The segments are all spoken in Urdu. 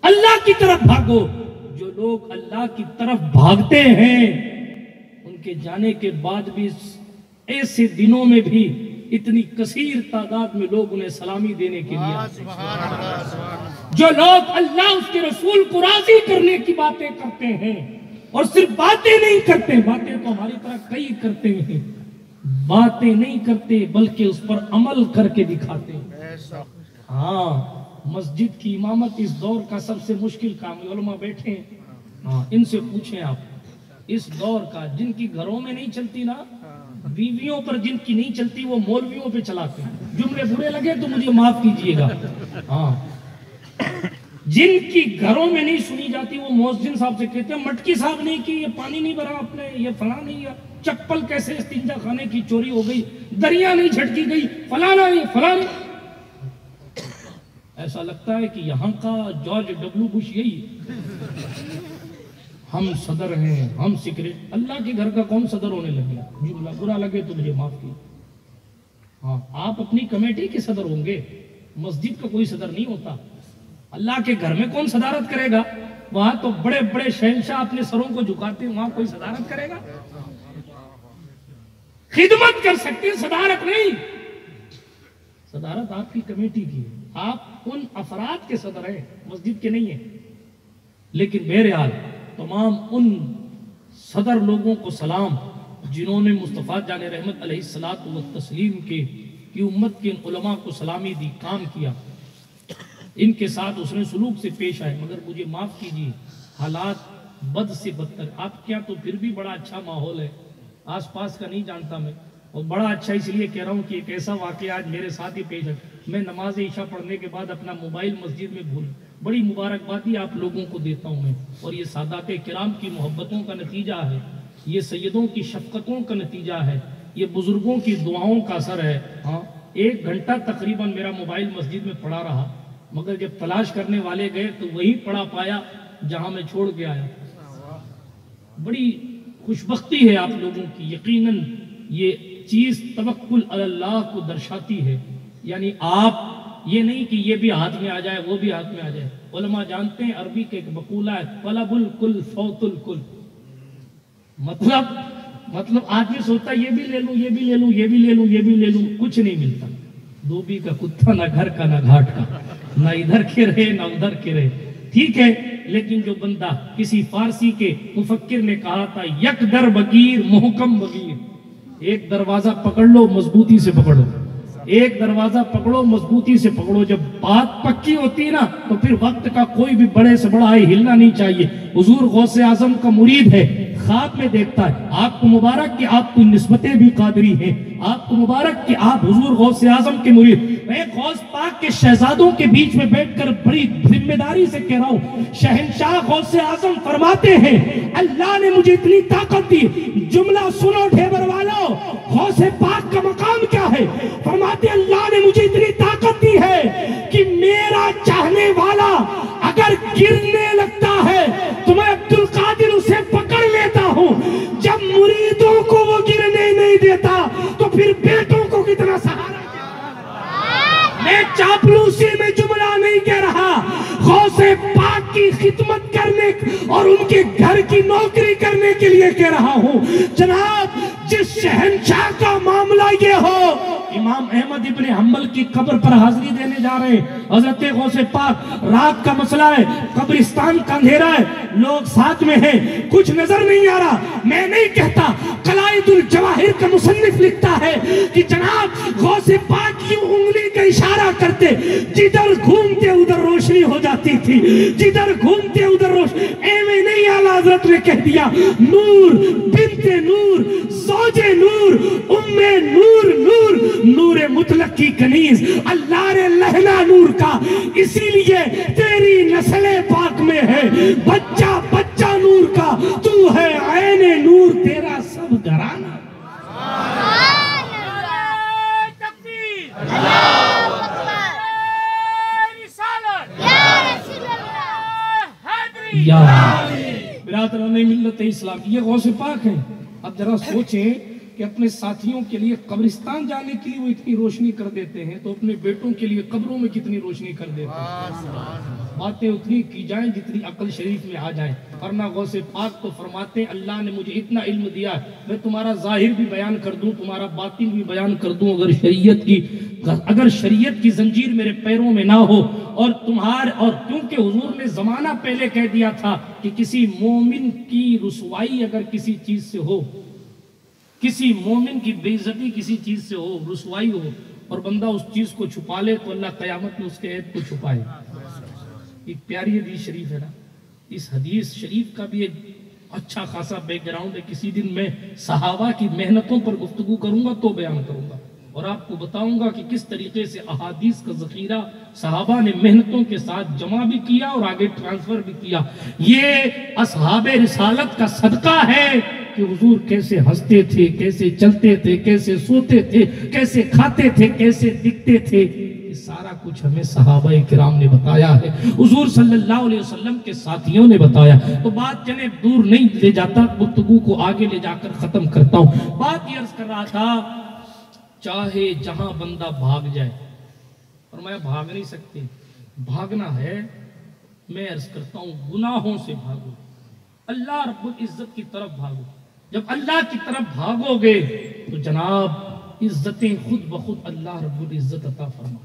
اللہ کی طرف بھاگو۔ جو لوگ اللہ کی طرف بھاگتے ہیں ان کے جانے کے بعد بھی ایسے دنوں میں بھی اتنی کثیر تعداد میں لوگ انہیں سلامی دینے کے لیے آتے ہیں۔ جو لوگ اللہ اس کے رسول کو راضی کرنے کی باتیں کرتے ہیں، اور صرف باتیں نہیں کرتے، باتیں تو ہماری طرح کئی کرتے ہیں، باتیں نہیں کرتے بلکہ اس پر عمل کر کے دکھاتے ہیں۔ ہاں، مسجد کی امامت اس دور کا سب سے مشکل کام ہے۔ علماء بیٹھے ہیں، ہاں ان سے پوچھیں آپ، اس دور کا جن کی گھروں میں نہیں چلتی نا، بیویوں پر جن کی نہیں چلتی وہ مولویوں پہ چلاتے ہیں۔ جملے برے لگے تو مجھے معاف کیجئے گا، ہاں جن کی گھروں میں نہیں سنی جاتی وہ مؤذن صاحب سے کہتے ہیں مٹکی صاحب نہیں کی، یہ پانی نہیں بھرا آپ نے، یہ فلاں نہیں، چپل کیسے استنجا خانے کی چوری ہو گئی، دریا نہیں جھٹکی گئی، فلانا نہیں فلاں نہیں۔ ایسا لگتا ہے کہ یہاں کا جارج ڈبلیو بش یہی ہے، ہم صدر ہیں، ہم سیکریٹ۔ اللہ کے گھر کا کون صدر ہونے لگے؟ جملہ برا لگے تو مجھے معاف کیجیے۔ ہاں، آپ اپنی کمیٹی کے صدر ہوں گے، مسجد کا کوئی صدر نہیں ہوتا۔ اللہ کے گھر میں کون صدارت کرے گا؟ وہاں تو بڑے بڑے شہنشاہ اپنے سروں کو جھکاتے ہیں، وہاں کوئی صدارت کرے گا؟ خدمت کر سکتے ہیں، صدارت نہیں۔ صدارت آپ کی کمیٹی کی ہے، آپ ان افراد کے صدر ہیں، مسجد کے نہیں ہیں۔ لیکن بہرحال تمام ان صدر لوگوں کو سلام جنہوں نے مصطفیٰ جان رحمت علیہ الصلوۃ والتسلیم کی امت کے علماء کو سلامی دی، کام کیا، ان کے ساتھ اس نے سلوک سے پیش آئے۔ مگر مجھے معاف کیجیے، حالات بد سے بدتر۔ آپ کیا تو پھر بھی بڑا اچھا ماحول ہے، آس پاس کا نہیں جانتا میں، اور بڑا اچھا اس لیے کہہ رہا ہوں کہ ایک ایسا واقعہ آج میرے ساتھ ہی پیش ہے۔ میں نماز عشاء پڑھنے کے بعد اپنا موبائل مسجد میں بھول، بڑی مبارکبادی آپ لوگوں کو دیتا ہوں میں، اور یہ سادات کرام کی محبتوں کا نتیجہ ہے، یہ سیدوں کی شفقتوں کا نتیجہ ہے، یہ بزرگوں کی دعاؤں کا اثر ہے۔ ہاں، 1 گھنٹہ تقریباً میرا موبائل مسجد میں پڑا رہا، مگر جب تلاش کرنے والے گئے تو وہی پڑا پایا جہاں میں چھوڑ کے آیا۔ بڑی خوشبختی ہے آپ لوگوں کی، یقیناً یہ چیز توکل علی اللہ کو درشاتی ہے۔ یعنی آپ یہ نہیں کہ یہ بھی ہاتھ میں آ جائے وہ بھی ہاتھ میں آ جائے۔ علماء جانتے ہیں عربی کے ایک مقولہ ہے، طلب الکل فوت الکل۔ مطلب آدمی سوچتا ہے یہ بھی لے لوں، یہ بھی لے لوں، یہ بھی لے لوں، یہ بھی لے لوں، کچھ نہیں ملتا۔ دھوبی کا کتا نہ گھر کا نہ گھاٹ کا، نہ ادھر کے رہے نہ ادھر کے رہے، ٹھیک ہے۔ لیکن جو بندہ، کسی فارسی کے مفکر نے کہا تھا یک در بگیر محکم بگیر، ایک دروازہ پکڑ لو مضبوطی سے پکڑو، ایک دروازہ پکڑو مضبوطی سے پکڑو۔ جب بات پکی ہوتی نا تو پھر وقت کا کوئی بھی بڑے سے بڑا ہے ہلنا نہیں چاہیے۔ حضور غوث اعظم کا مرید ہے، خواب میں دیکھتا ہے، آپ کو مبارک کہ آپ کی نسبتیں بھی قادری ہیں، آپ کو مبارک کہ آپ حضور غوث اعظم کے مرید۔ میں غوث پاک کے شہزادوں کے بیچ میں بیٹھ کر بڑی ذمہ داری سے کہہ رہا ہوں، شہنشاہ غوث اعظم فرماتے ہیں اللہ نے مجھے اتنی طاقت دی۔ جملہ سنو ڈھیبر والو، غوث پاک کا مقام کیا ہے؟ فرماتے اللہ نے مجھے اتنی طاقت دی ہے کہ میرا چاہنے والا اگر گرنے لگتا ہے تو میں عبد القادر اسے پکڑ لیتا ہوں۔ جب مریدوں کو وہ گرنے نہیں دیتا تو پھر بیٹوں کو کتنا سہارا دیتا۔ میں چاپلوسی میں جملہ نہیں کہہ رہا، غوث پاک کی خدمت کرنے اور ان کے گھر کی نوکری کرنے کے لیے کہہ رہا ہوں۔ جناب، جس شہنشاہ کا معاملہ یہ ہو، امام احمد ابن حنبل کی قبر پر حاضری دینے جا رہے ہیں، حضرت غوث پاک، رات کا مسئلہ ہے، قبرستان کا اندھیرا ہے، لوگ ساتھ میں ہیں، کچھ نظر نہیں آ رہا۔ میں نہیں کہتا، قلائد الجواہر کا مصنف لکھتا ہے کہ جناب غوث پاک کی انگلی کا اشارہ کرتے، جدھر گھومتے ادھر روشنی ہو جاتی تھی، جدھر گھومتے ادھر روشنی۔ ایویں نہیں اعلیٰ حضرت نے کہہ دیا نور بنت نور زوج نور ام نور نور نور مطلق کی کنیز اللہ نے لہنا نور کا، اسی لیے تیری نسل پاک میں ہے بچہ بچہ نور کا، تو ہے عین نور تیرا سب گھرانہ۔ برادران ملت اسلام، یہ غوث پاک ہیں۔ اب ذرا سوچیں کہ اپنے ساتھیوں کے لیے قبرستان جانے کے لیے وہ اتنی روشنی کر دیتے ہیں، تو اپنے بیٹوں کے لیے قبروں میں کتنی روشنی کر دیتے ہیں۔ باتیں اتنی کی جائیں جتنی عقل شریف میں آ جائیں، ورنہ غوث پاک تو فرماتے ہیں اللہ نے مجھے اتنا علم دیا، میں تمہارا ظاہر بھی بیان کر دوں، تمہارا باطن بھی بیان کر دوں، اگر شریعت کی زنجیر میرے پیروں میں نہ ہو، اور کیونکہ حضور نے زمانہ پہلے کہہ دیا تھا کہ کسی مومن کی رسوائی اگر کسی چیز سے ہو، کسی مومن کی بے عزتی کسی چیز سے ہو، رسوائی ہو، اور بندہ اس چیز کو چھپا لے تو اللہ قیامت میں اس کے عیب کو چھپائے۔ ایک پیاری حدیث شریف ہے نا، اس حدیث شریف کا بھی ایک اچھا خاصا بیک گراؤنڈ ہے، کسی دن میں صحابہ کی محنتوں پر گفتگو کروں گا تو بیان کروں گا، اور آپ کو بتاؤں گا کہ کس طریقے سے احادیث کا ذخیرہ صحابہ نے محنتوں کے ساتھ جمع بھی کیا اور آگے ٹرانسفر بھی کیا۔ یہ اصحاب رسالت کا صدقہ ہے کہ حضور کیسے ہنستے تھے، کیسے چلتے تھے، کیسے سوتے تھے، کیسے کھاتے تھے، کیسے دکھتے تھے، یہ سارا کچھ ہمیں صحابہ کرام نے بتایا ہے، حضور صلی اللہ علیہ وسلم کے ساتھیوں نے بتایا۔ تو بات چلے دور نہیں لے جاتا، گفتگو کو آگے لے جا کر ختم کرتا ہوں۔ بات یہ عرض کر رہا تھا، چاہے جہاں بندہ بھاگ جائے، اور میں بھاگ نہیں سکتے، بھاگنا ہے، میں عرض کرتا ہوں گناہوں سے بھاگو، اللہ رب العزت کی طرف بھاگو۔ جب اللہ کی طرف بھاگو گے تو جناب عزتیں خود بخود اللہ رب العزت عطا فرما۔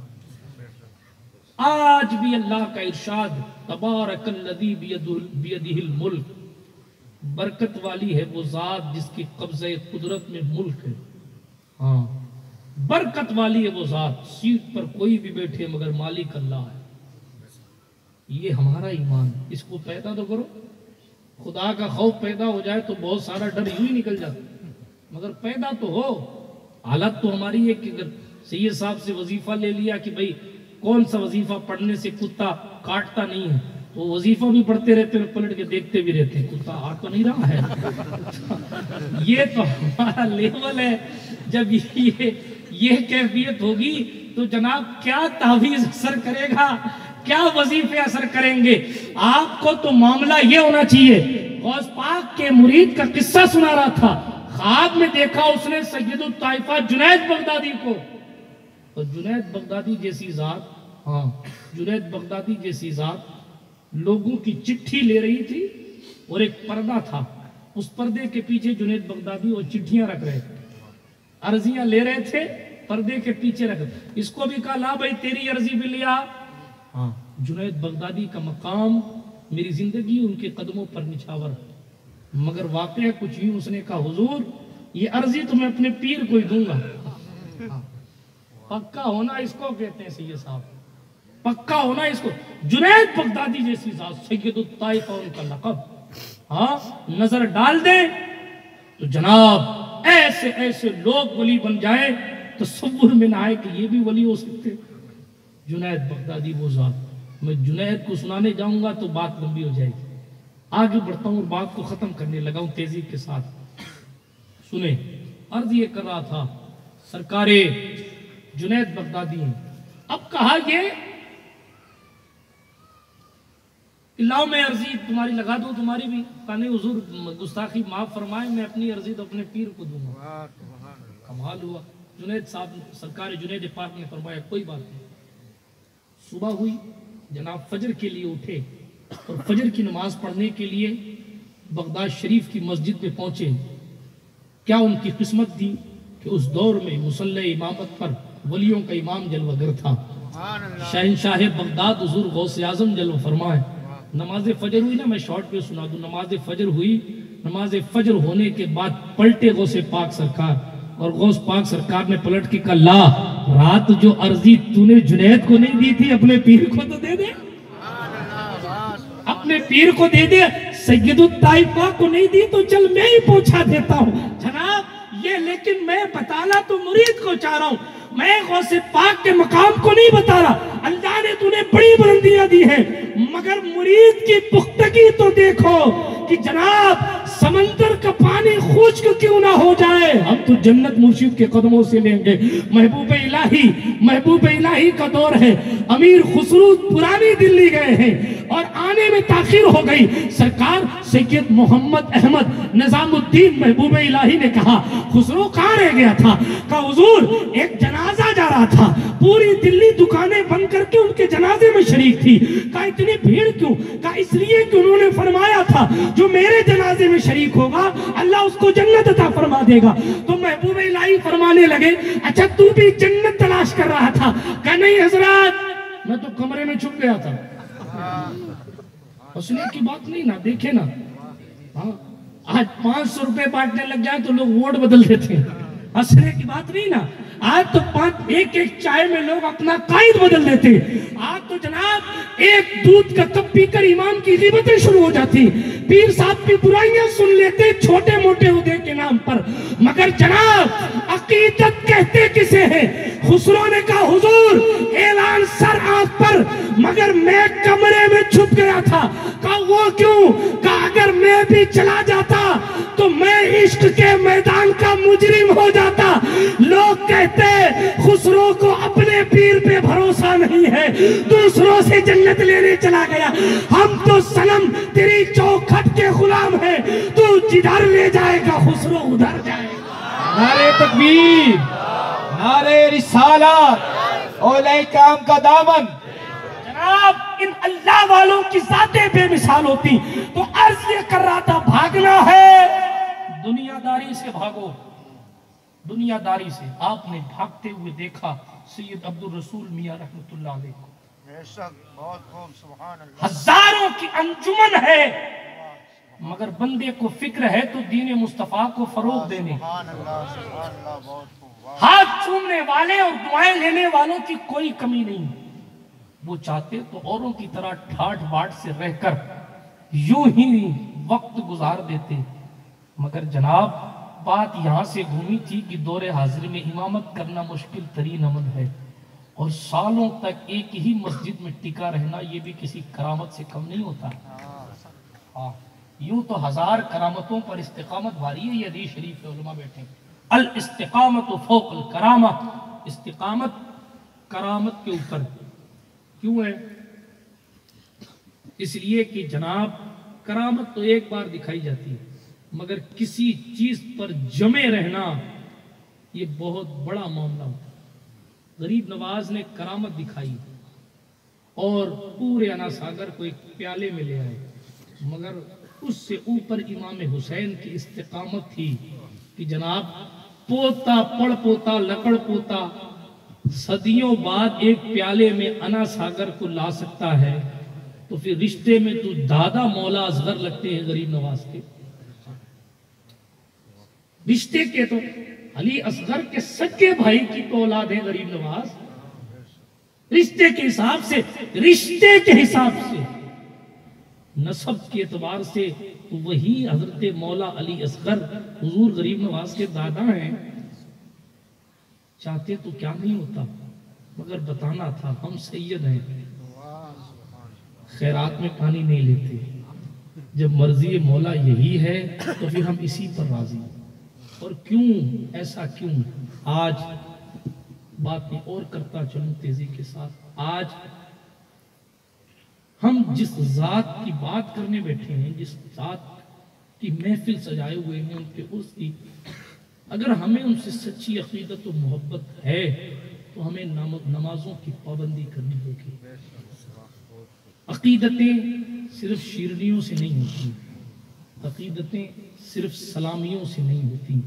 آج بھی اللہ کا ارشاد، تبارک الذی بیدہ الملک، برکت والی ہے وہ ذات جس کی قبضہ قدرت میں ملک ہے۔ ہاں، برکت والی ہے وہ ذات، سیٹ پر کوئی بھی بیٹھے مگر مالک اللہ ہے۔ یہ ہمارا ایمان، اس کو پیدا تو کرو۔ خدا کا خوف پیدا ہو جائے تو بہت سارا ڈر یوں ہی نکل جاتا، مگر پیدا تو ہو۔ حالت تو ہماری ہے کہ اگر سید صاحب سے وظیفہ لے لیا کہ بھئی کون سا وظیفہ پڑھنے سے کتا کاٹتا نہیں ہے، تو وظیفہ بھی پڑھتے رہتے ہیں، پلٹ کے دیکھتے بھی رہتے ہیں کتا آ تو نہیں رہا ہے۔ یہ تو ہمارا لیول ہے۔ جب یہ کیفیت ہوگی تو جناب کیا تعویذ اثر کرے گا، کیا وظیفے اثر کریں گے؟ آپ کو تو معاملہ یہ ہونا چاہیے۔ غوث پاک کے مرید کا قصہ سنا رہا تھا، خواب میں دیکھا اس نے سید الطائفہ جنید بغدادی کو، اور جنید بغدادی جیسی ذات، ہاں جنید بغدادی جیسی ذات لوگوں کی چٹھی لے رہی تھی، اور ایک پردہ تھا، اس پردے کے پیچھے جنید بغدادی اور چٹھیاں رکھ رہے تھے، عرضیاں لے رہے تھے، پردے کے پیچھے رکھ رہے۔ اس کو بھی کہا لا بھائی تیری عرضی بھی لیا۔ ہاں، جنید بغدادی کا مقام میری زندگی ان کے قدموں پر نچھاور، مگر واقعہ کچھ یوں، اس نے کہا حضور یہ عرضی تو میں اپنے پیر کو ہی دوں گا۔ پکا ہونا اس کو کہتے ہیں سید صاحب، پکا ہونا اس کو۔ جنید بغدادی جیسی ذات، سید الطائفہ ان کا لقب، ہاں نظر ڈال دیں تو جناب ایسے ایسے لوگ ولی بن جائیں، تصور میں نہ آئے کہ یہ بھی ولی ہو سکتے۔ جنید بغدادی وہ ذات، میں جنید کو سنانے جاؤں گا تو بات لمبی ہو جائے گی، آگے بڑھتا ہوں اور بات کو ختم کرنے لگا ہوں تیزی کے ساتھ۔ سنیں، عرض یہ کر رہا تھا، سرکار جنید بغدادی ہیں۔ اب کہا یہ لاؤ میں عرضی تمہاری لگا دوں، تمہاری بھی، کہنے حضور گستاخی معاف فرمائے، میں اپنی عرضی تو اپنے پیر کو دوں گا۔ کمال ہوا۔ جنید صاحب، سرکار جنید پاک نے فرمایا کوئی بات نہیں۔ صبح ہوئی، جناب فجر کے لیے اٹھے اور فجر کی نماز پڑھنے کے لیے بغداد شریف کی مسجد میں پہنچے۔ کیا ان کی قسمت تھی کہ اس دور میں مصلی امامت پر ولیوں کا امام جلوہ گر تھا، شہنشاہ بغداد حضور غوث اعظم جلوہ فرمائے۔ نماز فجر ہوئی نا، میں شارٹ پہ سنا دوں، نماز فجر ہوئی، نماز فجر ہونے کے بعد پلٹے غوث پاک سرکار، اور غوث پاک سرکار نے پلٹ کے کہا لا، رات جو عرضی تو نے جنید کو نہیں دی تھی اپنے پیر کو تو دے دے، اپنے پیر کو دے دے، سید الطائفہ کو نہیں دی تو چل میں ہی پہنچا دیتا ہوں۔ جناب یہ لیکن میں بتانا تو مرید کو چاہ رہا ہوں، میں غوث پاک کے مقام کو نہیں بتا رہا۔ اللہ نے تو نے بڑی بلندیاں دی ہیں، مگر مرید کی پختگی تو دیکھو کہ جناب سمندر کا پانی خشک کیوں نہ ہو جائے، ہم تو جنت مرشد کے قدموں سے لیں گے۔ محبوب الہی کا دور ہے، امیر خسرو پرانی دلی گئے ہیں اور آنے میں تاخیر ہو گئی۔ سرکار سید محمد احمد نظام الدین محبوب الہی نے کہا خسرو کہاں رہ گیا تھا؟ کہا حضور ایک جنازہ جا رہا تھا، پوری دلی دکانیں بند کر کے ان کے جنازے میں شریک تھی۔ کہا اتنی بھیڑ کیوں؟ کہا اس لیے کہ انہوں نے فرمایا تھا جو میرے جنازے میں شریک ہوگا اللہ اس کو جنت عطا فرما دے گا۔ تو محبوب الہی فرمانے لگے اچھا تو بھی جنت تلاش کر رہا تھا؟ کہا نہیں حضرات میں تو کمرے میں چھپ گیا تھا۔ حسنے کی بات نہیں نا، دیکھیں نا آج 500 روپے بانٹنے لگ جائیں تو لوگ ووٹ بدل دیتے ہیں۔ حسنے کی بات نہیں نا، آج تو ایک چائے میں لوگ اپنا قائد بدل دیتے۔ آج تو جناب ایک دودھ کا کپ پی کر امام کی غیبتیں شروع ہو جاتی، پیر صاحب کی برائیاں سن لیتے چھوٹے موٹے عہدے کے نام پر۔ مگر جناب عقیدت کہتے کسے ہیں؟ خسرو نے کہا حضور اعلان سر آنکھ پر، مگر میں کمرے میں چھپ گیا تھا۔ کہا وہ کیوں؟ کہا اگر میں بھی چلا جاتا تو میں عشق کے میدان کا مجرم ہو جاتا۔ لوگ کہتے خسرو کو اپنے پیر پہ بھروسہ نہیں ہے، دوسروں سے جنت لینے چلا گیا۔ ہم تو صنم تیری چوکھٹ کے غلام ہیں، تو جدھر لے جائے گا خسرو ادھر جائے گا۔ نعرہ تکبیر، نعرہ رسالت، اولیاء کرام کا دامن۔ جناب ان اللہ والوں کی ذاتیں بے مثال ہوتی۔ تو عرض یہ کر رہا تھا بھاگنا ہے دنیا داری سے بھاگو، دنیا داری سے۔ آپ نے بھاگتے ہوئے دیکھا سید عبد الرسول میاں رحمت اللہ علیہ کو، بے شک بہت خوب، سبحان اللہ۔ ہزاروں کی انجمن ہے مگر بندے کو فکر ہے تو دین مصطفیٰ کو فروغ دینے، سبحان اللہ، سبحان اللہ، بہت خوب، واہ۔ ہاتھ چومنے والے اور دعائیں لینے والوں کی کوئی کمی نہیں۔ وہ چاہتے تو اوروں کی طرح ٹھاٹ باٹ سے رہ کر یوں ہی وقت گزار دیتے، مگر جناب بات یہاں سے گھومی تھی کہ دور حاضر میں امامت کرنا مشکل ترین عمل ہے، اور سالوں تک ایک ہی مسجد میں ٹکا رہنا یہ بھی کسی کرامت سے کم نہیں ہوتا۔ یوں تو 1000 کرامتوں پر استقامت بھاری ہے۔ یہ حدیث شریف علماء بیٹھے الاستقامت فوق الکرامہ، استقامت کرامت کے اوپر کیوں ہے؟ اس لیے کہ جناب کرامت تو ایک بار دکھائی جاتی ہے، مگر کسی چیز پر جمے رہنا یہ بہت بڑا معاملہ ہوتا ہے۔ غریب نواز نے کرامت دکھائی اور پورے انا ساگر کو ایک پیالے میں لے آئے، مگر اس سے اوپر امام حسین کی استقامت تھی کہ جناب پوتا پڑ پوتا لکڑ پوتا صدیوں بعد ایک پیالے میں انا ساگر کو لا سکتا ہے، تو پھر رشتے میں تو دادا مولا اصغر لگتے ہیں غریب نواز کے، رشتے کے تو علی اصغر کے سچے بھائی کی تو اولاد ہے غریب نواز، رشتے کے حساب سے، رشتے کے حساب سے، نسب کے اعتبار سے تو وہی حضرت مولا علی اصغر حضور غریب نواز کے دادا ہیں۔ چاہتے تو کیا نہیں ہوتا، مگر بتانا تھا ہم سید ہیں، خیرات میں پانی نہیں لیتے، جب مرضی مولا یہی ہے تو پھر ہم اسی پر راضی ہیں۔ اور کیوں ایسا کیوں؟ آج بات میں اور کرتا چلوں تیزی کے ساتھ، آج ہم جس ذات کی بات کرنے بیٹھے ہیں، جس ذات کی محفل سجائے ہوئے ہیں، ان کے عرض کی اگر ہمیں ان سے سچی عقیدت و محبت ہے تو ہمیں نمازوں کی پابندی کرنی ہوگی۔ عقیدتیں صرف شیرنیوں سے نہیں ہوتی، عقیدتیں صرف سلامیوں سے نہیں ہوتی۔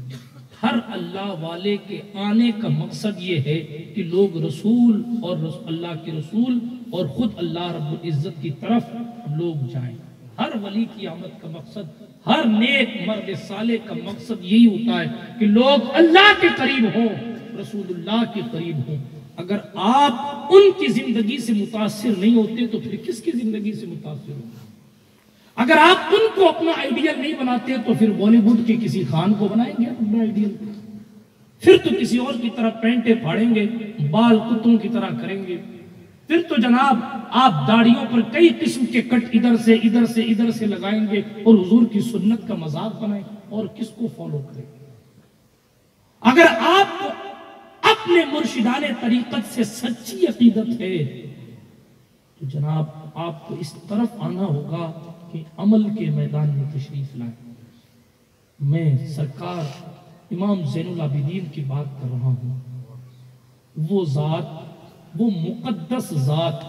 ہر اللہ والے کے آنے کا مقصد یہ ہے کہ لوگ رسول اور اللہ کے رسول اور خود اللہ رب العزت کی طرف لوگ جائیں۔ ہر ولی کی آمد کا مقصد، ہر نیک مرد صالح کا مقصد یہی ہوتا ہے کہ لوگ اللہ کے قریب ہوں، رسول اللہ کے قریب ہوں۔ اگر آپ ان کی زندگی سے متاثر نہیں ہوتے تو پھر کس کی زندگی سے متاثر ہوتے؟ اگر آپ ان کو اپنا آئیڈیل نہیں بناتے تو پھر بالی ووڈ کے کسی خان کو بنائیں گے اپنا آئیڈیل، پھر تو کسی اور کی طرح پینٹیں پھاڑیں گے، بال کتوں کی طرح کریں گے، پھر تو جناب آپ داڑھیوں پر کئی قسم کے کٹ ادھر سے لگائیں گے اور حضور کی سنت کا مذاق بنائیں، اور کس کو فالو کریں؟ اگر آپ کو اپنے مرشدان طریقت سے سچی عقیدت ہے تو جناب آپ کو اس طرف آنا ہوگا کہ عمل کے میدان میں تشریف لائیں۔ میں سرکار امام زین العابدین کی بات کر رہا ہوں، وہ ذات، وہ مقدس ذات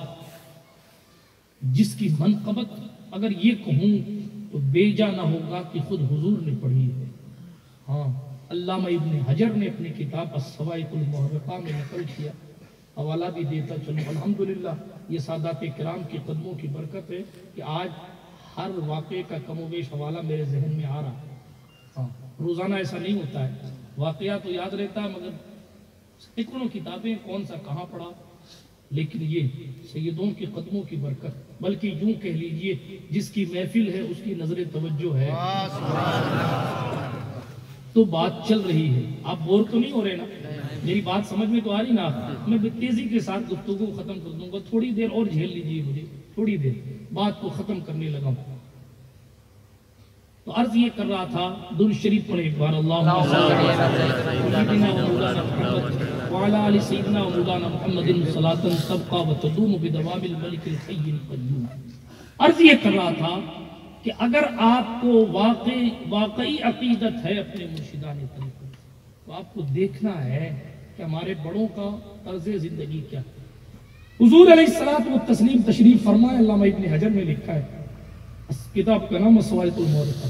جس کی منقبت اگر یہ کہوں تو بیجا نہ ہوگا کہ خود حضور نے پڑھی ہے۔ ہاں، علامہ ابن حجر نے اپنی کتاب الصواعق المحرقہ میں نقل کیا، حوالہ بھی دیتا چلوں۔ الحمدللہ یہ سادات کرام کے قدموں کی برکت ہے کہ آج ہر واقعے کا کم و بیش حوالہ میرے ذہن میں آ رہا ہے۔ ہاں، روزانہ ایسا نہیں ہوتا ہے، واقعہ تو یاد رہتا ہے مگر سینکڑوں کتابیں کون سا کہاں پڑھا، لیکن یہ سیدوں کے قدموں کی برکت، بلکہ یوں کہہ لیجئے جس کی محفل ہے اس کی نظر توجہ ہے تو بات چل رہی ہے۔ آپ بور تو نہیں ہو رہے نا؟ میری بات سمجھ میں تو آ رہی نا؟ میں تیزی کے ساتھ گفتگو ختم کر دوں گا، تھوڑی دیر اور جھیل لیجئے مجھے، تھوڑی دیر بات کو ختم کرنے لگا ہوں۔ تو عرض یہ کر رہا تھا، درود شریف پڑھیں ایک بار، اللہم صلی سیدنا و مولانا محمد وعلی آل سیدنا و مولانا محمد صلاۃ تبقى وتدوم بدوام الملک الحی القیوم۔ عرض یہ کر رہا تھا کہ اگر آپ کو واقعی عقیدت ہے اپنے مرشدان طریقے تو آپ کو دیکھنا ہے کہ ہمارے بڑوں کا طرز زندگی کیا ہے۔ حضور علیہ الصلوۃ والتسلیم تشریف فرمائے، علامہ ابن حجر نے لکھا ہے، کتاب کا نام الصواعق المحرقہ،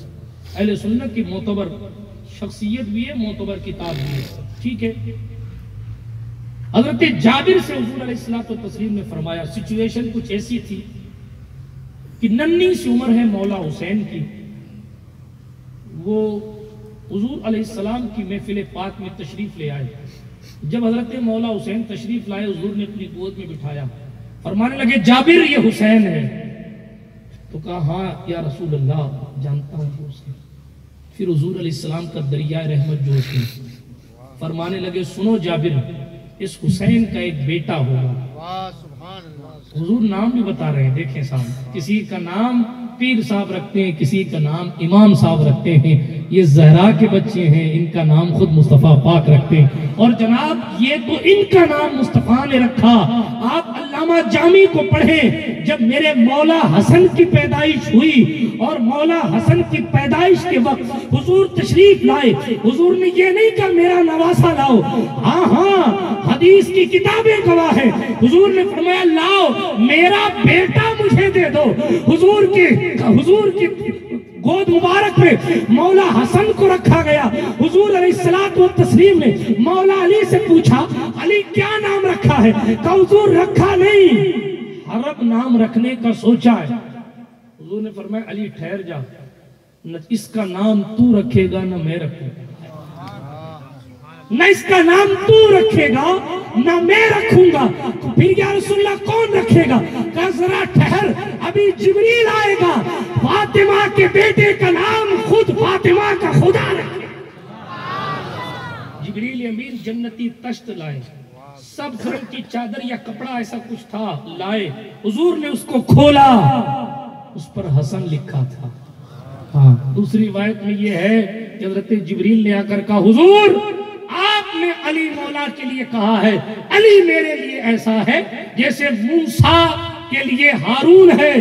اہل سنت کی معتبر شخصیت بھی ہے، معتبر کتاب بھی ہے، ٹھیک ہے۔ حضرت جابر سے حضور علیہ الصلوۃ والتسلیم نے فرمایا، سچویشن کچھ ایسی تھی کہ ننھی سی عمر ہے مولا حسین کی، وہ حضور علیہ السلام کی محفل پاک میں تشریف لے آئے۔ جب حضرت مولا حسین تشریف لائے، حضور نے اپنی گود میں بٹھایا، فرمانے لگے جابر یہ حسین ہے۔ تو کہا ہاں یا رسول اللہ، جانتا ہوں وہ حسین۔ پھر حضور علیہ السلام کا دریائے رحمت جوش ہوئی، فرمانے لگے سنو جابر، اس حسین کا ایک بیٹا ہوگا۔ حضور نام بھی بتا رہے ہیں، دیکھیں صاحب، کسی کا نام پیر صاحب رکھتے ہیں، کسی کا نام امام صاحب رکھتے ہیں، یہ زہرا کے بچے ہیں، ان کا نام خود مصطفیٰ پاک رکھتے ہیں۔ اور جناب یہ تو ان کا نام مصطفیٰ نے رکھا، آپ علامہ جامی کو پڑھیں، جب میرے مولا حسن کی پیدائش ہوئی اور مولا حسن کی پیدائش کے وقت حضور تشریف لائے، حضور نے یہ نہیں کہا میرا نواسا لاؤ، ہاں ہاں حدیث کی کتابیں گواہ ہے، حضور نے فرمایا لاؤ میرا بیٹا مجھے دے دو۔ حضور کی گود مبارک میں مولا حسن کو رکھا گیا۔ حضور علیہ الصلوۃ والتسلیم نے مولا علی سے پوچھا علی کیا نام رکھا ہے؟ کہا حضور رکھا نہیں، عرب نام رکھنے کا سوچا ہے۔ حضور نے فرمایا علی ٹھہر جا، نہ اس کا نام تو رکھے گا نہ میں رکھوں گا، نہ اس کا نام تو رکھے گا نہ میں رکھوں گا۔ پھر یا رسول اللہ کون رکھے گا؟ کہا ذرا ٹھہر، ابھی جبریل آئے گا، فاطمہ کے بیٹے کا نام خود فاطمہ کا خدا رکھے۔ جبریل امین جنتی تشت لائے، سب رنگ کی چادر یا کپڑا ایسا کچھ تھا لائے، حضور نے اس کو کھولا، اس پر حسن لکھا تھا۔ ہاں دوسری روایت میں یہ ہے کہ حضرت جبریل نے آ کر کہا حضور آپ نے علی مولا کے لیے کہا ہے، علی میرے لیے ایسا ہے جیسے موسیٰ کے لیے ہارون ہے،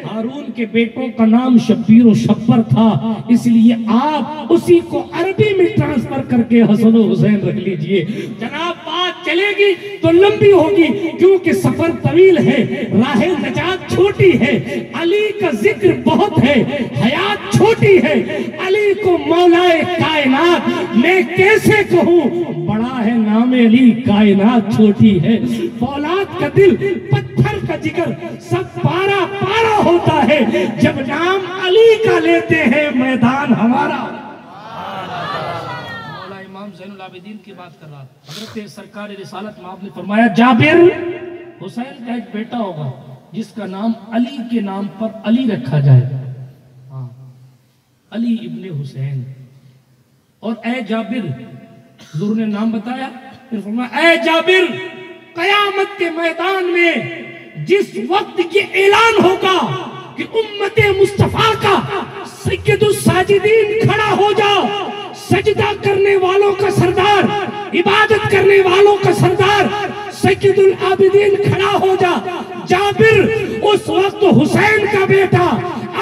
ہارون کے بیٹوں کا نام شبیر و شبر تھا، اس لیے آپ اسی کو عربی میں ٹرانسفر کر کے حسن و حسین رکھ لیجئے۔ جناب بات چلے گی تو لمبی ہوگی کیونکہ سفر طویل ہے، راہ نجات چھوٹی ہے، علی کا ذکر بہت ہے، حیات چھوٹی ہے، علی کو مولا کائنات میں کیسے کہوں، بڑا ہے نام علی کائنات چھوٹی ہے، فولاد کا دل پتھر کا جگر سب پارا پارا ہوتا ہے، جب نام علی کا لیتے ہیں میدان ہمارا۔ مولا امام زین العابدین کی بات کر رہا تھا، حضرت سرکار رسالت مآب نے فرمایا جابر حسین کا ایک بیٹا ہوگا جس کا نام علی کے نام پر علی رکھا جائے، ہاں علی ابن حسین۔ اور اے جابر، حضور نے نام بتایا، پھر فرمایا اے جابر قیامت کے میدان میں جس وقت یہ اعلان ہوگا کہ امت مصطفیٰ کا سید الساجدین کھڑا ہو جاؤ، سجدہ کرنے والوں کا سردار، عبادت کرنے والوں کا سردار، سید العابدین کھڑا ہو جا، جابر اس وقت حسین کا بیٹا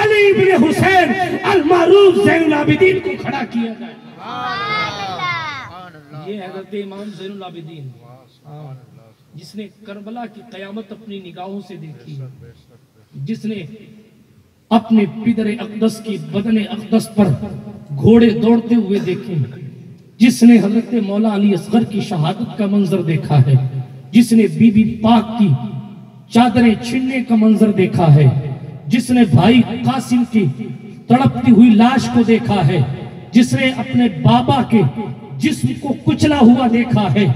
علی بن حسین المعروف زین العابدین کو کھڑا کیا جائے۔ یہ حضرت امام زین العابدین جس نے کربلا کی قیامت اپنی نگاہوں سے دیکھی، جس نے اپنے پدر اقدس کی بدن اقدس پر گھوڑے دوڑتے ہوئے دیکھے، جس نے حضرت مولا علی اصغر کی شہادت کا منظر دیکھا ہے، جس نے بی بی پاک کی چادریں چھننے کا منظر دیکھا ہے، جس نے بھائی قاسم کی تڑپتی ہوئی لاش کو دیکھا ہے، جس نے اپنے بابا کے جسم کو کچلا ہوا دیکھا ہے،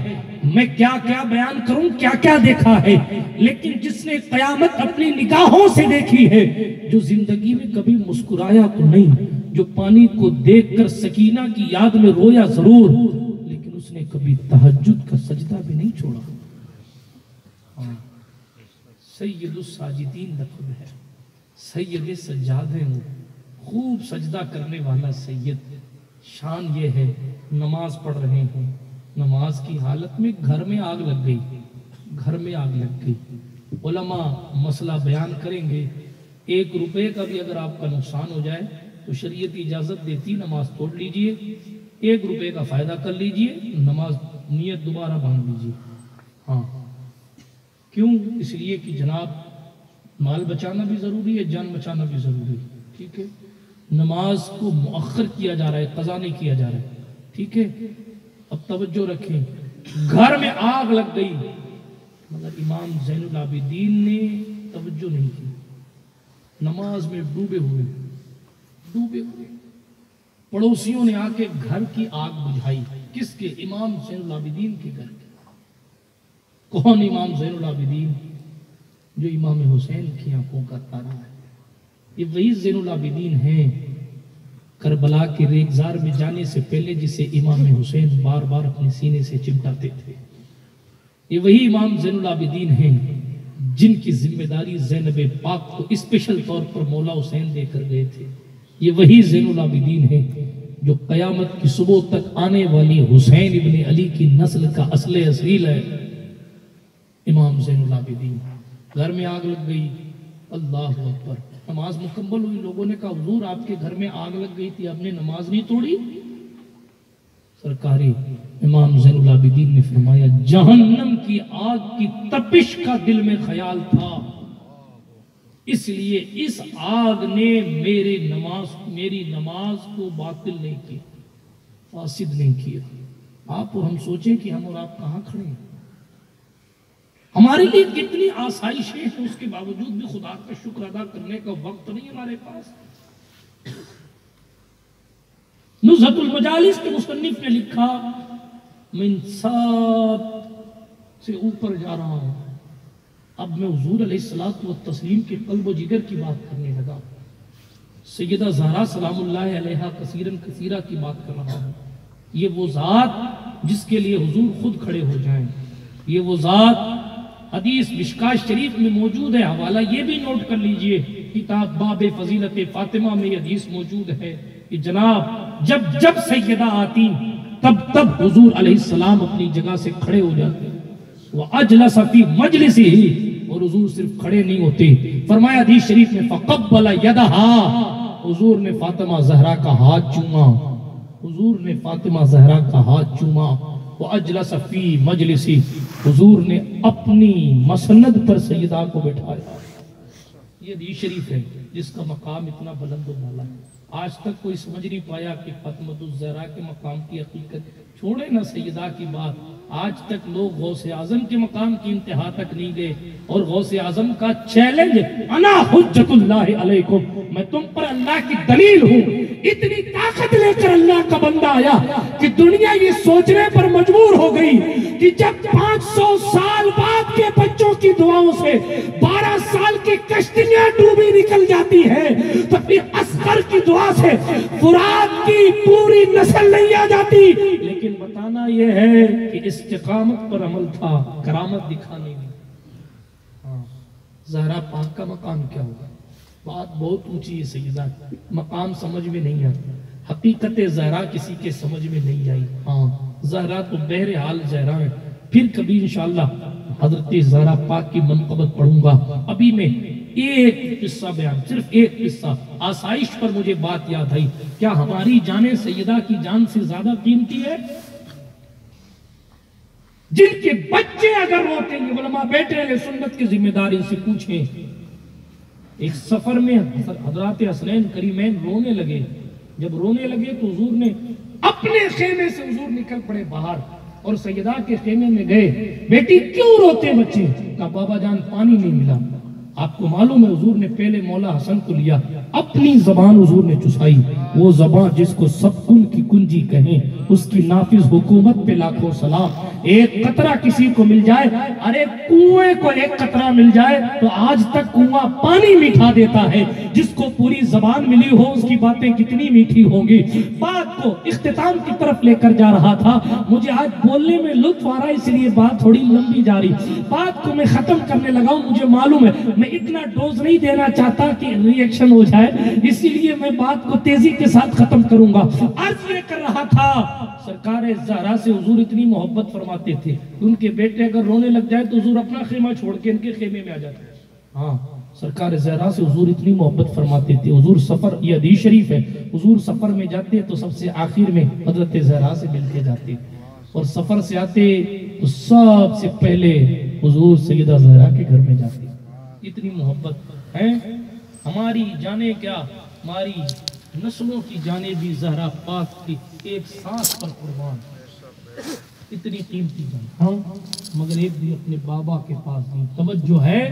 میں کیا کیا بیان کروں، کیا کیا دیکھا ہے، لیکن جس نے قیامت اپنی نگاہوں سے دیکھی ہے، جو زندگی میں کبھی مسکرایا تو نہیں، جو پانی کو دیکھ کر سکینہ کی یاد میں رویا ضرور، لیکن اس نے کبھی تہجد کا سجدہ بھی نہیں چھوڑا۔ سید الساجدین لقب ہے، سید سجاد ہیں، خوب سجدہ کرنے والا سید۔ شان یہ ہے، نماز پڑھ رہے ہیں، نماز کی حالت میں گھر میں آگ لگ گئی، گھر میں آگ لگ گئی۔ علماء مسئلہ بیان کریں گے، 1 روپے کا بھی اگر آپ کا نقصان ہو جائے تو شریعت اجازت دیتی نماز توڑ لیجئے، 1 روپے کا فائدہ کر لیجئے، نماز نیت دوبارہ باندھ لیجئے۔ ہاں کیوں؟ اس لیے کہ جناب مال بچانا بھی ضروری ہے، جان بچانا بھی ضروری ہے، ٹھیک ہے؟ نماز کو مؤخر کیا جا رہا ہے، قضا نہیں کیا جا رہا ہے، ٹھیک ہے؟ اب توجہ رکھیں، گھر میں آگ لگ گئی مگر امام زین العابدین نے توجہ نہیں کی، نماز میں ڈوبے ہوئے، پڑوسیوں نے آ کے گھر کی آگ بجھائی، کس کے؟ امام زین العابدین کے گھر کے۔ کون امام زین العابدین؟ جو امام حسین کی آنکھوں کا تارا ہے۔ یہ وہی زین العابدین ہیں کربلا کے ریگزار میں جانے سے پہلے جسے امام حسین بار بار اپنے سینے سے چمٹاتے تھے۔ یہ وہی امام زین العابدین ہیں جن کی ذمہ داری زینب پاک کو اسپیشل طور پر مولا حسین دے کر گئے تھے۔ یہ وہی زین العابدین ہیں جو قیامت کی صبح تک آنے والی حسین ابن علی کی نسل کا اصل اصیل ہے۔ امام زین العابدین، گھر میں آگ لگ گئی، اللہ اکبر، نماز مکمل ہوئی، لوگوں نے کہا حضور آپ کے گھر میں آگ لگ گئی تھی، آپ نے نماز نہیں توڑی؟ سرکاری امام زین العابدین نے فرمایا جہنم کی آگ کی تپش کا دل میں خیال تھا، اس لیے اس آگ نے میری نماز کو باطل نہیں کیا، فاسد نہیں کیا۔ آپ اور ہم سوچیں کہ ہم اور آپ کہاں کھڑے ہیں، ہمارے لیے کتنی آسائشیں ہیں، اس کے باوجود بھی خدا کا شکر ادا کرنے کا وقت نہیں ہمارے پاس۔ نزہۃ المجالس کے مصنف نے لکھا میں ان سب سے اوپر جا رہا ہوں، اب میں حضور علیہ الصلوۃ والتسلیم کے قلب و جگر کی بات کرنے لگا، سیدہ زہرا سلام اللہ علیہا کثیراً کثیرہ کی بات کر رہا ہوں۔ یہ وہ ذات جس کے لیے حضور خود کھڑے ہو جائیں، یہ وہ ذات حدیث مشکاۃ شریف میں موجود ہے، حوالہ یہ بھی نوٹ کر لیجئے، کتاب باب فضیلت فاطمہ میں یہ حدیث موجود ہے کہ جناب جب سیدہ آتی تب حضور علیہ السلام اپنی جگہ سے کھڑے ہو جاتے، وَأَجْلَسَ فِي مَجْلِسِهِ، اور حضور صرف کھڑے نہیں ہوتے، فرمایا حدیث شریف میں فَقَبَّلَ يَدَهَا، حضور نے فاطمہ زہرا کا ہاتھ چوما، حضور نے فاطمہ زہرا کا ہاتھ چوما، وَأَجْلَسَ فِي مَجْلِسِهِ، حضور نے اپنی مسند پر سیدہ کو بٹھایا۔ یہ حدیث شریف ہے جس کا مقام اتنا بلند و بالا ہے، آج تک کوئی سمجھ نہیں پایا کہ فاطمہ الزہرا کے مقام کی حقیقت، چھوڑے نہ سیدہ کی بات، آج تک لوگ غوث اعظم کے مقام کی انتہا تک نہیں گئے، اور غوث اعظم کا چیلنج انا حجت اللہ علیکم، میں تم پر اللہ کی دلیل ہوں، اتنی طاقت لے کر اللہ کا بندہ آیا کہ دنیا یہ سوچنے پر مجبور ہو گئی کہ جب 500 سال بعد کے بچوں کی دعاؤں سے 12 سال کی کشتیاں ڈوبی نکل جاتی ہیں تو پھر اصغر کی دعا سے فرات کی پوری نسل نہیں آ جاتی، لیکن بتانا یہ ہے کہ استقامت پر عمل تھا، کرامت دکھانے میں۔ زہرا پاک کا مقام کیا ہوگا؟ بات بہت اونچی ہے سیدہ، مقام سمجھ میں نہیں آتا، حقیقت زہرا کسی کے سمجھ میں نہیں آئی۔ ہاں زہرا تو بہرحال زہرا ہے، پھر کبھی انشاءاللہ حضرت زہرا پاک کی منقبت پڑھوں گا. ابھی میں ایک قصہ بیان، صرف ایک قصہ، آسائش پر مجھے بات یاد آئی. کیا ہماری جان سیدہ کی جان سے زیادہ قیمتی ہے؟ جن کے بچے اگر روتے ہیں، علماء بیٹے اہل سنت کی ذمہ داری سے پوچھیں. ایک سفر میں حضرات حسنین کریمین رونے لگے. جب رونے لگے تو حضور نے اپنے خیمے سے حضور نکل پڑے باہر اور سیدہ کے خیمے میں گئے. بیٹی کیوں روتے بچے؟ کہا بابا جان پانی نہیں ملا. آپ کو معلوم ہے حضور نے پہلے مولا حسن کو لیا، اپنی زبان حضور نے چسائی. وہ زبان جس کو سب کن کی کنجی کہیں، اس کی نافذ حکومت پہ لاکھوں سلام. ایک قطرہ کسی کو مل جائے، ارے کنویں کو ایک قطرہ مل جائے تو آج تک کنواں پانی میٹھا دیتا ہے. جس کو پوری زبان ملی ہو اس کی باتیں کتنی میٹھی ہوں گی. بات کو اختتام کی طرف لے کر جا رہا تھا. مجھے آج بولنے میں لطف آ رہا ہے، اس لیے بات تھوڑی لمبی جا رہی. بات کو میں ختم کرنے لگا ہوں. مجھے معلوم ہے میں اتنا ڈوز نہیں دینا چاہتا کہ ری ایکشن ہو جائے، اسی لیے میں بات کو تیزی کے ساتھ ختم کروں گا. عرض یہ کر رہا تھا، سرکار زہرا سے حضور اتنی محبت فرماتے تھے، ان کے بیٹے اگر رونے لگ جائے تو حضور اپنا خیمہ چھوڑ کے ان کے خیمے میں آ جاتے. ہاں، سرکار زہرا سے حضور اتنی محبت فرماتے تھے. حضور سفر، یہ حدیث شریف ہے، حضور سفر میں جاتے تو سب سے آخر میں حضرت زہرا سے ملتے جاتے، اور سفر سے آتے تو سب سے پہلے حضور سیدہ زہرا کے گھر میں جاتے. اتنی محبت ہے. ہماری جانے کیا، ہماری نسلوں کی جانے بھی زہرا پاک کی ایک سانس پر قربان. اتنی قیمتی جان. ہاں، مگر ایک بھی اپنے بابا کے پاس نہیں. توجہ ہے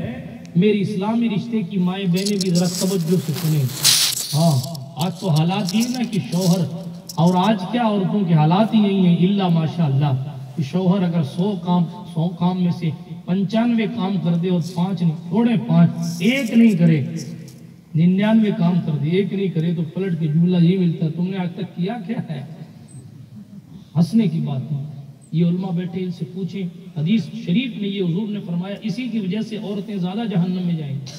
میری اسلامی رشتے کی مائیں بہنیں بھی ذرا توجہ سے سنیں. ہاں، آج تو حالات یہ نا کہ شوہر، اور آج کیا عورتوں کے حالات ہی نہیں ہیں الا ماشاءاللہ، کہ شوہر اگر 100 کام میں سے 95 کام کر دے اور 5 نہیں، تھوڑے 5 ایک نہیں کرے، 99 کام کر دے ایک نہیں کرے تو پلٹ کے جملہ یہ ملتا ہے تم نے آج تک کیا کیا ہے. ہنسنے کی بات نہیں. یہ علماء بیٹھے ان سے پوچھیں. حدیث شریف میں یہ حضور نے فرمایا اسی کی وجہ سے عورتیں زیادہ جہنم میں جائیں گی،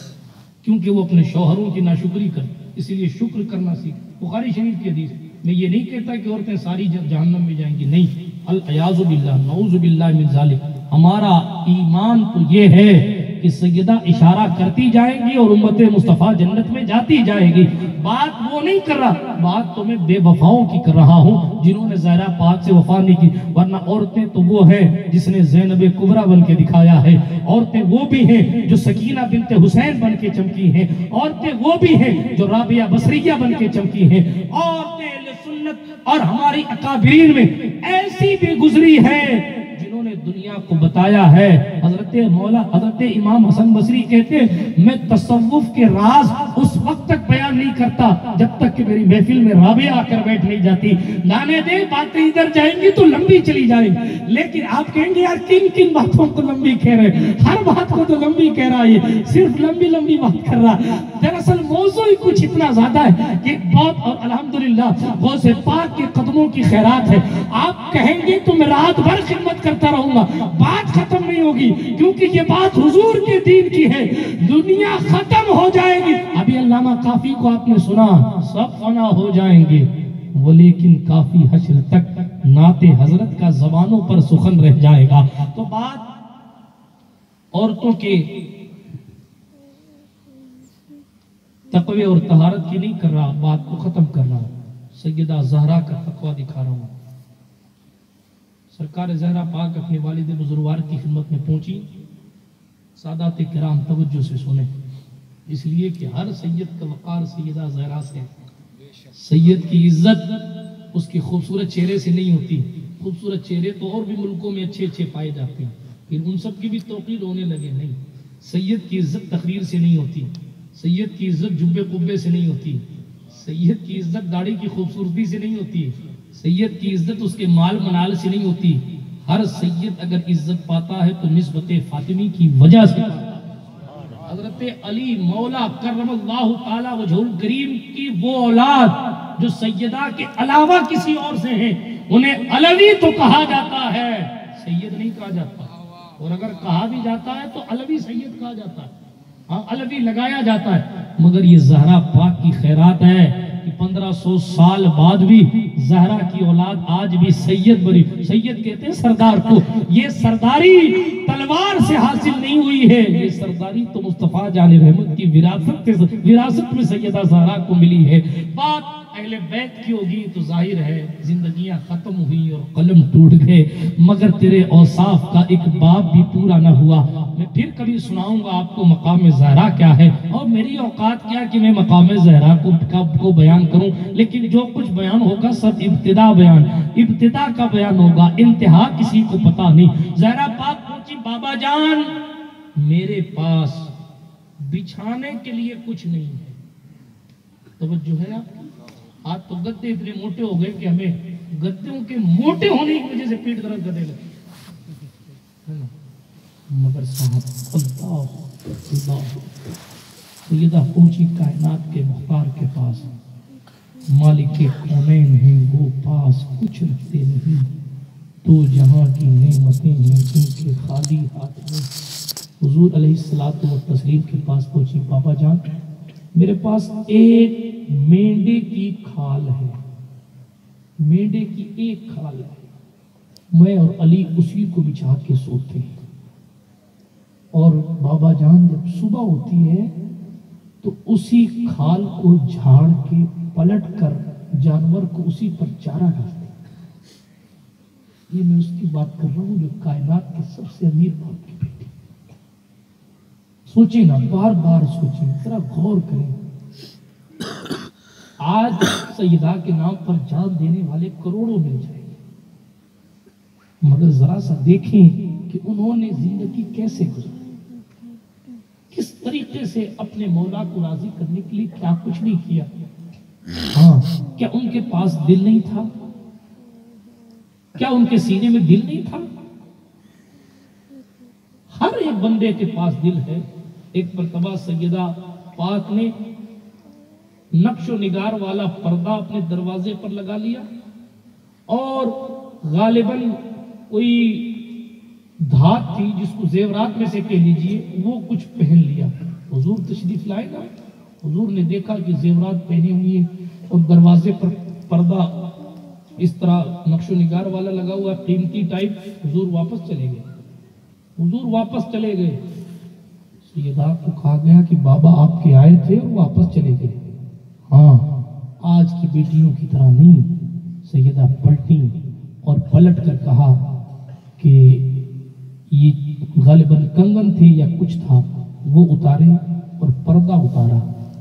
کیونکہ وہ اپنے شوہروں کی ناشکری کریں. اسی لیے شکر کرنا سیکھ. بخاری شریف کی حدیث. میں یہ نہیں کہتا کہ عورتیں ساری جہنم میں جائیں گی، نہیں، العیاذ باللہ، نعوذ باللہ من ذالک. ہمارا ایمان تو یہ ہے کہ سیدہ اشارہ کرتی جائیں گی اور امت مصطفیٰ جنت میں جاتی جائے گی. بات وہ نہیں کر رہا، بات تو میں بے وفاؤں کی کر رہا ہوں جنہوں نے زہرا پاک سے وفا نہیں کی. ورنہ عورتیں تو وہ ہیں جس نے زینب کبریٰ بن کے دکھایا ہے. عورتیں وہ بھی ہیں جو سکینہ بنت حسین بن کے چمکی ہیں. عورتیں وہ بھی ہیں جو رابعہ بصریہ بن کے چمکی ہیں. عورتیں اہل سنت اور ہماری اکابرین میں ایسی بھی گزری ہیں جنہوں نے دنیا کو بتایا ہے. حضرت امام حسن بصری کہتے ہیں میں تصوف کے راز اس وقت تک بیان نہیں کرتا جب تک کہ میری محفل میں رابعہ آ کر بیٹھ نہیں جاتی. لانے دے، باتیں ادھر جائیں گی تو لمبی چلی جائیں، لیکن آپ کہیں گے یار کن کن باتوں کو لمبی کہہ رہے، ہر بات کو تو لمبی کہہ رہا ہے، صرف لمبی لمبی بات کر رہا. دراصل موضوع ہی کچھ اتنا زیادہ ہے کہ بہت، اور الحمدللہ غوث پاک کے قدموں کی خیرات ہے. آپ کہیں گے تو میں رات بھر خدمت کرتا رہوں گا، بات ختم نہیں ہوگی، کیونکہ یہ بات حضور کے دین کی ہے. دنیا ختم ہو جائے گی. ابھی علامہ کافی کو آپ نے سنا، سب فنا ہو جائیں گے، وہ لیکن کافی حشر تک نعت حضرت کا زبانوں پر سخن رہ جائے گا. تو بات عورتوں کے تقوی اور طہارت کی نہیں کر رہا، بات کو ختم کر رہا ہوں. سیدہ زہرا کا تقوی دکھا رہا ہوں. سرکار زہرا پاک اپنے والد بزرگوار کی خدمت میں پہنچی. سادات کرام توجہ سے سنیں، اس لیے کہ ہر سید کا وقار سیدہ زہرا سے. سید کی عزت اس کے خوبصورت چہرے سے نہیں ہوتی. خوبصورت چہرے تو اور بھی ملکوں میں اچھے اچھے پائے جاتے ہیں، لیکن ان سب کی بھی توقیر ہونے لگے. نہیں، سید کی عزت تقریر سے نہیں ہوتی. سید کی عزت جبے قبے سے نہیں ہوتی. سید کی عزت داڑھی کی خوبصورتی سے نہیں ہوتی. سید کی عزت اس کے مال منال سے نہیں ہوتی. ہر سید اگر عزت پاتا ہے تو نسبت فاطمی کی وجہ سے. حضرت علی مولا کرم اللہ تعالی وجہ الکریم کی وہ اولاد جو سیدہ کے علاوہ کسی اور سے ہیں، انہیں علوی تو کہا جاتا ہے، سید نہیں کہا جاتا. اور اگر کہا بھی جاتا ہے تو علوی سید کہا جاتا ہے. ہاں، علوی لگایا جاتا ہے. مگر یہ زہرا پاک کی خیرات ہے کہ 1500 سال بعد بھی زہرا کی اولاد آج بھی سید بنی. سید کہتے ہیں سردار کو. یہ سرداری تلوار سے حاصل نہیں ہوئی ہے, یہ سرداری تو مصطفیٰ جان رحمت کی وراثت میں سیدہ زہرا کو ملی ہے. بات اہل بیت کی ہوگی تو ظاہر ہے زندگیاں ختم ہوئی اور قلم ٹوٹ گئے, مگر تیرے اوصاف کا ایک باب بھی پورا نہ ہوا. میں پھر کبھی سناؤں گا آپ کو مقام زہرا کیا ہے, اور میری اوقات کیا کہ میں مقام زہرا کو بیان کروں, لیکن جو کچھ بیان ہوگا سب ابتدا کا بیان ہوگا, انتہا کسی کو پتا نہیں. زہرا پاک پوچھی بابا جان میرے پاس بچھانے کے لیے کچھ نہیں ہے. توجہ ہے آپ کی؟ آج تو گدے اتنے موٹے ہو گئے کہ ہمیں گدوں کے موٹے ہونے کی وجہ سے پیٹ درد کرنے لگے, مگر صاحب اللہ سیدہ پہنچی کائنات کے مختار کے پاس, مالک کونین ہیں وہ پاس کچھ رکھتے نہیں, تو جہاں کی نعمتیں ہیں جن کے خالی ہاتھ میں. حضور علیہ الصلوۃ والتسلیم کے پاس پہنچی, بابا جان میرے پاس ایک مینڈے کی کھال ہے, مینڈے کی ایک کھال ہے, میں اور علی اسی کو بچھا کے سوتے ہیں, اور بابا جان جب صبح ہوتی ہے تو اسی کھال کو جھاڑ کے پلٹ کر جانور کو اسی پر چارہ ڈالتے ہیں. یہ میں اس کی بات کر رہا ہوں جو کائنات کے سب سے امیر باپ کی بیٹی. سوچیں نا, بار بار سوچیں, ذرا غور کریں. آج سیدہ کے نام پر جان دینے والے کروڑوں مل جائیں گے, مگر ذرا سا دیکھیں کہ انہوں نے زندگی کیسے گزاری, کس طریقے سے اپنے مولا کو راضی کرنے کے لیے کیا کچھ نہیں کیا. ہاں, کیا ان کے پاس دل نہیں تھا؟ کیا ان کے سینے میں دل نہیں تھا؟ ہر ایک بندے کے پاس دل ہے. ایک مرتبہ سیدہ پاک نے نقش و نگار والا پردہ اپنے دروازے پر لگا لیا, اور غالباً کوئی دھات تھی جس کو زیورات میں سے کہہ لیجئے, وہ کچھ پہن لیا. حضور تشریف لائے گا, حضور نے دیکھا کہ زیورات پہنے ہوئی ہیں اور دروازے پر پردہ اس طرح نقش و نگار والا لگا ہوا قیمتی ٹائپ. حضور واپس چلے گئے. سیدہ کو کہا گیا کہ بابا آپ کے آئے تھے اور واپس چلے گئے. ہاں, آج کی بیٹیوں کی طرح نہیں. سیدہ پلٹی اور پلٹ کر کہا کہ یہ غالباً کنگن تھے یا کچھ تھا, وہ اتارے اور پردہ اتارا,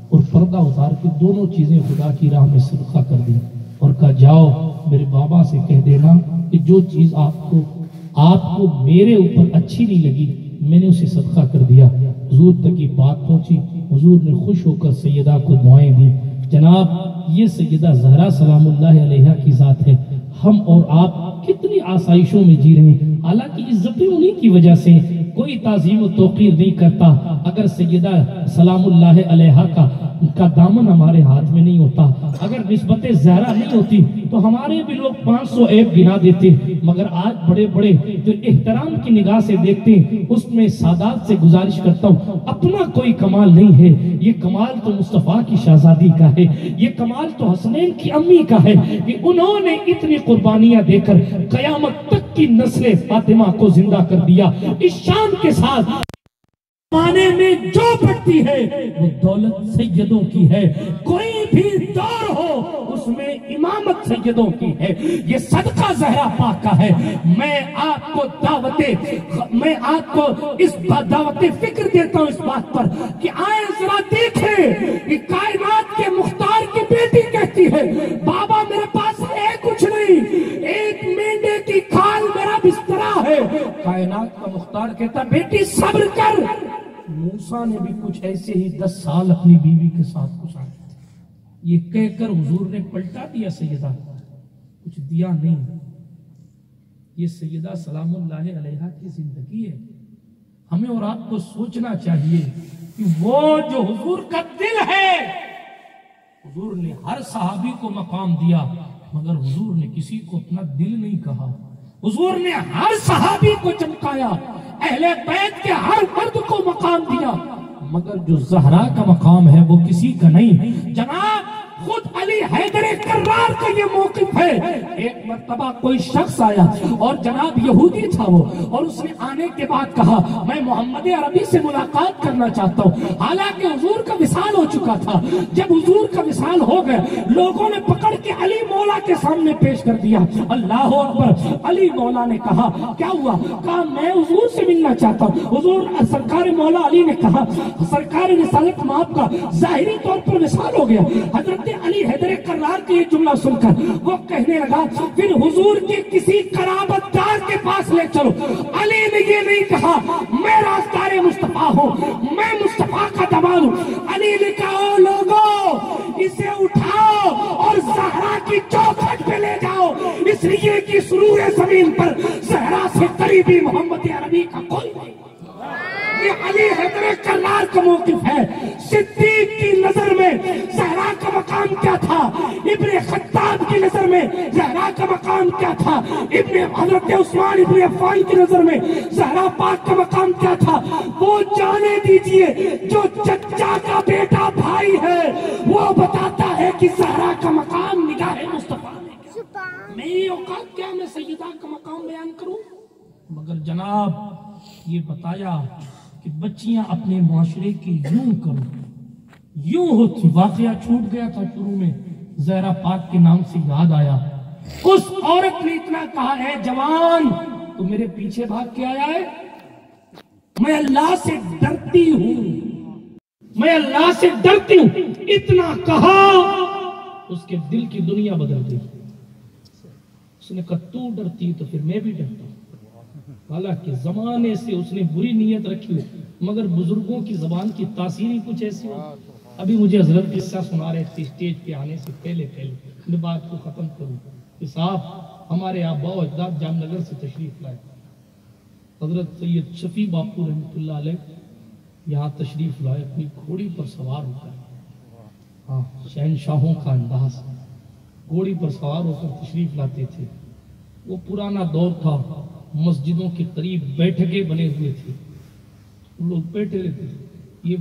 اور پردہ اتار کے دونوں چیزیں خدا کی راہ میں صدقہ کر دی, اور کہا جاؤ میرے بابا سے کہہ دینا کہ جو چیز آپ کو میرے اوپر اچھی نہیں لگی میں نے اسے صدقہ کر دیا. حضور تک یہ بات پہنچی, حضور نے خوش ہو کر سیدہ کو دعائیں دی. جناب یہ سیدہ زہرا سلام اللہ علیہا کی ذات ہے. ہم اور آپ کتنی آسائشوں میں جی رہے ہیں, حالانکہ عزتیں انہیں کی وجہ سے, کوئی تعظیم و توقیر نہیں کرتا. اگر سیدہ سلام اللہ علیہا کا دامن ہمارے ہاتھ میں نہیں ہوتا, اگر نسبت زہرا نہیں ہوتی تو ہمارے بھی لوگ 500 عیب گنا دیتے. مگر آج بڑے بڑے جو احترام کی نگاہ سے دیکھتے ہیں, اس میں سادات سے گزارش کرتا ہوں, اپنا کوئی کمال نہیں ہے, یہ کمال تو مصطفیٰ کی شہزادی کا ہے, یہ کمال تو حسنین کی امی کا ہے کہ انہوں نے اتنی قربانیاں دے کر قیامت تک کی نسل فاطمہ کو زندہ کر دیا. اس شان کے ساتھ زمانے میں جو پڑتی ہے وہ دولت سیدوں کی ہے. کوئی بھی دور ہو اس میں امامت سیدوں کی ہے. یہ صدقہ زہرا پاک کا ہے. میں آپ کو اس دعوت فکر دیتا ہوں اس بات پر کہ آئے ذرا دیکھیں کہ کائنات کے مختار کی بیٹی کہتی ہے بابا میرے پاس ہے کچھ نہیں, ایک مینڈے کی کھال میرا بسترا ہے. کائنات کا مختار کہتا بیٹی صبر کر. موسیٰ نے بھی کچھ ایسے ہی 10 سال اپنی بیوی کے ساتھ گزارے تھے. یہ کہہ کر حضور نے پلٹا دیا سیدہ, کچھ دیا نہیں. یہ سیدہ سلام اللہ علیہا کی زندگی ہے. ہمیں اور آپ کو سوچنا چاہیے کہ وہ جو حضور کا دل ہے, حضور نے ہر صحابی کو مقام دیا, مگر حضور نے کسی کو اپنا دل نہیں کہا. حضور نے ہر صحابی کو چمکایا, اہل بیت کے ہر مرد کو مقام دیا, مگر جو زہرا کا مقام ہے وہ کسی کا نہیں. جناب خود علی حیدر کرار کا یہ موقف ہے. ایک مرتبہ کوئی شخص آیا اور جناب یہودی تھا وہ, اور اس نے آنے کے بعد کہا میں محمد عربی سے ملاقات کرنا چاہتا ہوں. حالانکہ حضور کا وصال ہو چکا تھا. جب حضور کا وصال ہو گئے, لوگوں نے پکڑ کے علی مولا کے سامنے پیش کر دیا. اللہ اکبر. علی مولا نے کہا کیا ہوا؟ کہا میں حضور سے ملنا چاہتا ہوں. حضور سرکار مولا علی نے کہا سرکار رسالت مآب کا ظاہری طور پر وصال ہو گیا. حضرت علی حیدر کرار کے یہ جملہ سن کر وہ کہنے لگا پھر حضور کے کسی قرابت دار کے پاس لے چلو. علی نے یہ نہیں کہا میں راستار مصطفیٰ ہوں, میں مصطفیٰ کا دمان ہوں. علی نے کہا لوگوں اسے اٹھاؤ اور زہرا کی چوکھٹ پہ لے جاؤ, اس لیے کہ سرور زمین پر زہرا سے قریبی محمد عربی کا کوئی نہیں. یہ علی حیدر کرار کا موقف ہے. صدیق کی نظر میں زہرا کا مقام کیا تھا, ابن خطاب کی نظر میں زہرا کا مقام کیا تھا, حضرت عثمان ابن عفان کی نظر میں زہرا پاک کا مقام کیا تھا, وہ جانے دیجئے. جو چچا کا بیٹا بھائی ہے وہ بتاتا ہے کہ زہرا کا مقام نگاہ مصطفیٰ میں. میری اوقات کیا میں سیدہ کا مقام بیان کروں؟ مگر جناب یہ بتایا کہ بچیاں اپنے معاشرے کی یوں کرو, یوں ہوتی. واقعہ چھوٹ گیا تھا شروع میں, زہرا پاک کے نام سے یاد آیا. اس عورت نے اتنا کہا ہے جوان تو میرے پیچھے بھاگ کے آیا ہے, میں اللہ سے ڈرتی ہوں, میں اللہ سے ڈرتی ہوں. اتنا کہا اس کے دل کی دنیا بدل گئی. اس نے کہا تو ڈرتی تو پھر میں بھی ڈرتا ہوں. حالانکہ زمانے سے اس نے بری نیت رکھی ہو, مگر بزرگوں کی زبان کی تاثیر ہی کچھ ایسی ہو. ابھی مجھے حضرت قصہ سنا رہے تھے اسٹیج پہ آنے سے پہلے میں بات کو ختم کروں کہ صاحب ہمارے آباء و اجداد جام نگر سے تشریف لائے. حضرت سید شفیع باپو رحمۃ اللہ علیہ یہاں تشریف لائے اپنی گھوڑی پر سوار ہو کر. ہاں, شہنشاہوں کا انداز, گھوڑی پر سوار ہو کر تشریف لاتے تھے. وہ پرانا دور تھا, مسجدوں کے قریب بیٹھکیں بنے ہوئے تھے, لوگ بیٹھے رہتے تھے. یہ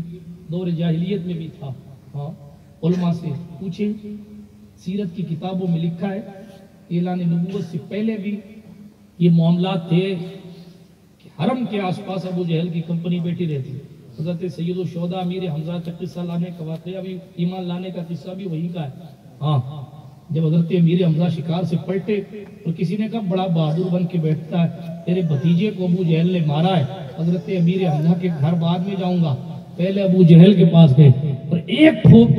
دور جاہلیت میں بھی تھا. ہاں, علماء سے پوچھیں, سیرت کی کتابوں میں لکھا ہے اعلان نبوت سے پہلے بھی یہ معاملات تھے کہ حرم کے آس پاس ابو جہل کی کمپنی بیٹھی رہتی. حضرت سید الشہداء امیر حمزہ کا قصہ لانے کا واقعہ بھی, ایمان لانے کا قصہ بھی وہی کا ہے. ہاں, جب حضرت امیر حمزہ شکار سے پلٹے اور کسی نے کہا بڑا بہادر بن کے بیٹھتا ہے, تیرے بھتیجے کو ابو جہل نے مارا ہے. حضرت امیر حمزہ کے گھر بعد میں جاؤں گا, پہلے ابو جہل کے پاس گئے اور ایک ٹھوک